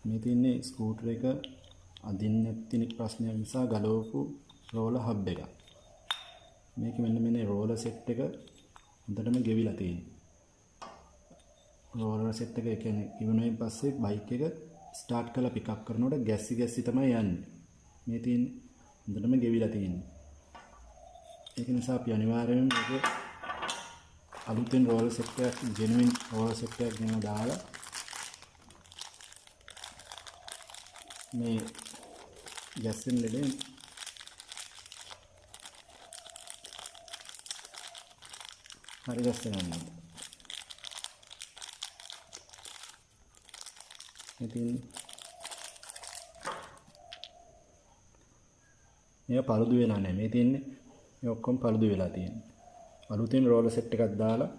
මේ තියෙන්නේ ස්කූටර් එක අදින්න නැති ප්‍රශ්නයක් නිසා ගලවපු රෝලර් හබ් එක. මේක මෙන්න රෝලර් සෙට් එක හොඳටම ගෙවිලා තියෙනවා. රෝලර් සෙට් එක කියන්නේ ඉවනුවෙන් පස්සේ බයික් එක ස්ටාර්ට් කරලා පිකප් කරනකොට ගැස්සි තමයි යන්නේ. මේ තියෙන්නේ හොඳටම ගෙවිලා තියෙන්නේ. ඒක නිසා අපි අනිවාර්යයෙන්ම මේක අලුතෙන් රෝලර් සෙට් එකක් ජෙනුයින් රෝලර් සෙට් එකක් ගෙන දාලා මේ ගැස්සෙන් ලෙඩෙන් හරි ගැස්ස ගන්න. ඉතින් මේක පළුදු වෙලා නැහැ. මේ තියෙන්නේ මේ ඔක්කොම පළුදු වෙලා තියෙන්නේ. අලුතෙන් රෝලර් සෙට් එකක් දාලා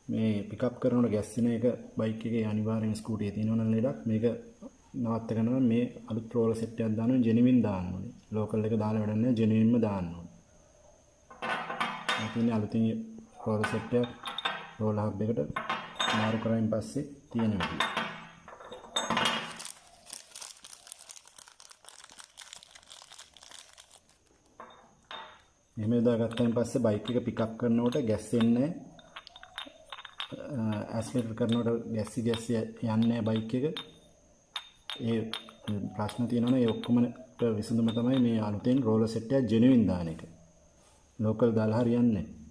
මේ පිකප් කරනකොට ගැස්සෙන එක බයික් එකේ අනිවාර්යෙන් ස්කූටියේ තියෙනවනම් ලෙඩක් මේක නවත්ත ගන්නවා. මේ අලුත් රෝලර් සෙට් එකක් දානවා ජෙනුයින් දාන්න ඕනේ. ලෝකල් එක දාලා වැඩක් නැහැ ජෙනුයින්ම දාන්න ඕනේ. මේ තියෙන්නේ අලුතින් රෝලර් සෙට් එකක් රෝලර් හබ් එකට මාරු කරායින් පස්සේ තියෙන විදිය. එහෙම දාගත්තාන් පස්සේ බයික් එක පිකප් කරනකොට ගැස්සෙන්නේ ඇස්ලරේටර් කරනකොට ගැස්සි යන්නේ බයික් එක. ඒ ප්‍රශ්න තියෙනවනේ ඒ ඔක්කොම විසඳුම තමයි මේ අලුතෙන් රෝලර් සෙට් එක ජෙනුයින් දාන එක. ලෝකල් දාලා හරියන්නේ නැහැ.